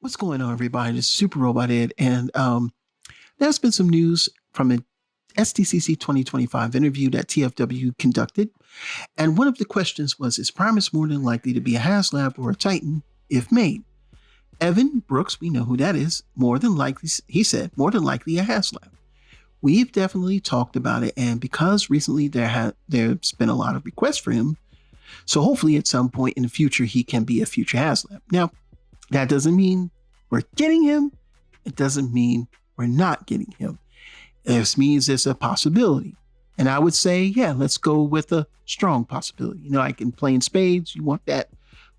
What's going on, everybody? This is Super Robot Ed, and there's been some news from an SDCC 2025 interview that TFW conducted, and one of the questions was, is Primus more than likely to be a HASLAB or a Titan if made? Evan Brooks, we know who that is, more than likely, he said, more than likely a HASLAB. We've definitely talked about it, and because recently there's been a lot of requests for him, so hopefully at some point in the future, he can be a future HASLAB. Now, that doesn't mean we're getting him. It doesn't mean we're not getting him. This means it's a possibility. And I would say, yeah, let's go with a strong possibility. You know, like in playing spades, you want that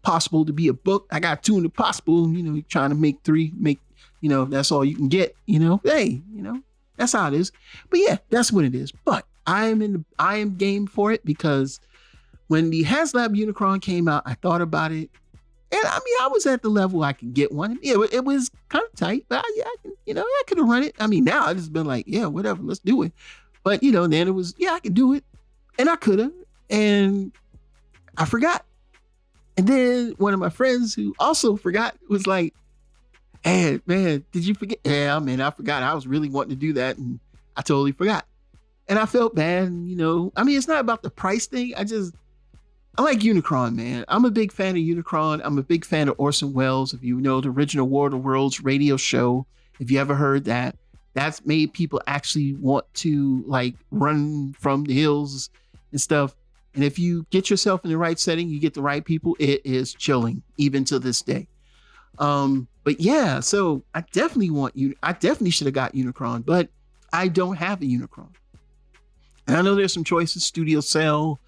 possible to be a book. I got 2 in the possible, you know, you're trying to make 3, that's all you can get, hey, that's how it is. But yeah, that's what it is. But I am game for it because when the HASLAB Unicron came out, I thought about it. And I mean, I was at the level I could get one. It was kind of tight, but I could have run it. I mean, now I just been like, yeah, whatever, let's do it. But then it was, yeah, I could do it. And I could have. And I forgot. And then one of my friends who also forgot was like, hey, man, did you forget? Yeah, man, I forgot. I was really wanting to do that. And I totally forgot. And I felt bad. I mean, it's not about the price thing. I like Unicron, man. I'm a big fan of Unicron. I'm a big fan of Orson Welles. If you know the original War of the Worlds radio show, if you ever heard that, that's made people actually want to like run from the hills and stuff. And if you get yourself in the right setting, you get the right people, it is chilling even to this day. But yeah, so I definitely should have got Unicron, but I don't have a Unicron. And I know there's some choices, Studio Cell.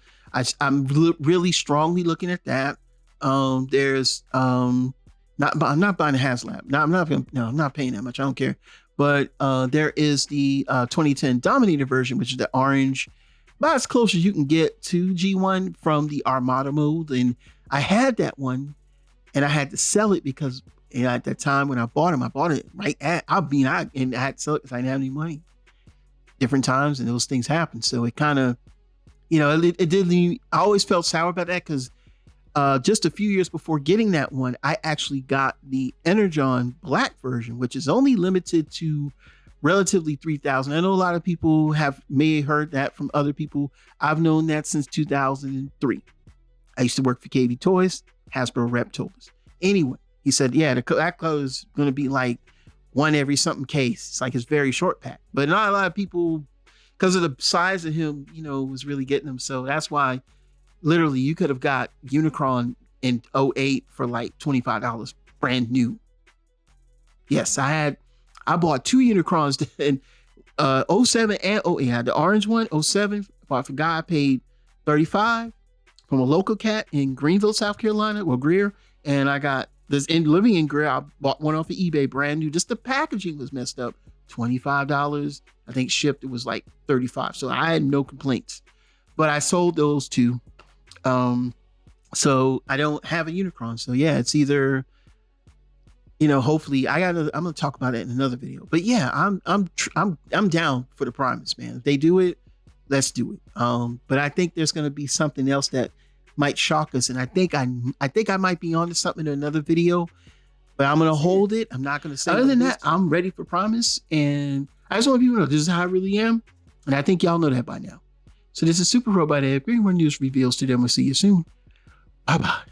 I'm really strongly looking at that. I'm not buying a HASLAB. No, I'm not paying that much. I don't care. But there is the 2010 Dominator version, which is the orange, about as close as you can get to G1 from the Armada mode. And I had that one, and I had to sell it because at that time when I bought it right at, I had to sell it because I didn't have any money. Different times, and those things happen. So it kind of, it did leave. I always felt sour about that because just a few years before getting that one, I actually got the Energon Black version, which is only limited to relatively 3,000. I know a lot of people may have heard that from other people. I've known that since 2003. I used to work for KB Toys. Hasbro rep told us. Anyway, he said, yeah, that color is going to be like one every something case. It's like it's very short pack, but not a lot of people, because of the size of him, was really getting them. So that's why literally you could have got Unicron in 08 for like $25 brand new. Yes, I bought 2 Unicrons in 07 and 08. I had the orange one, 07. I forgot I paid $35 from a local cat in Greenville, South Carolina, Greer. And I got this living in Greer. I bought one off of eBay brand new. Just the packaging was messed up. $25. I think shipped, it was like $35. So I had no complaints, but I sold those 2. So I don't have a Unicron. So yeah, it's either, hopefully I'm going to talk about it in another video, but yeah, I'm down for the Primus, man. If they do it, let's do it. But I think there's going to be something else that might shock us. And I think I might be onto something in another video, but I'm going to hold it. I'm not going to say. Other than that, I'm ready for Primus. And I just want people to know this is how I really am. And I think y'all know that by now. So this is Super Robot Ed. Bring more news reveals to them. We'll see you soon. Bye-bye.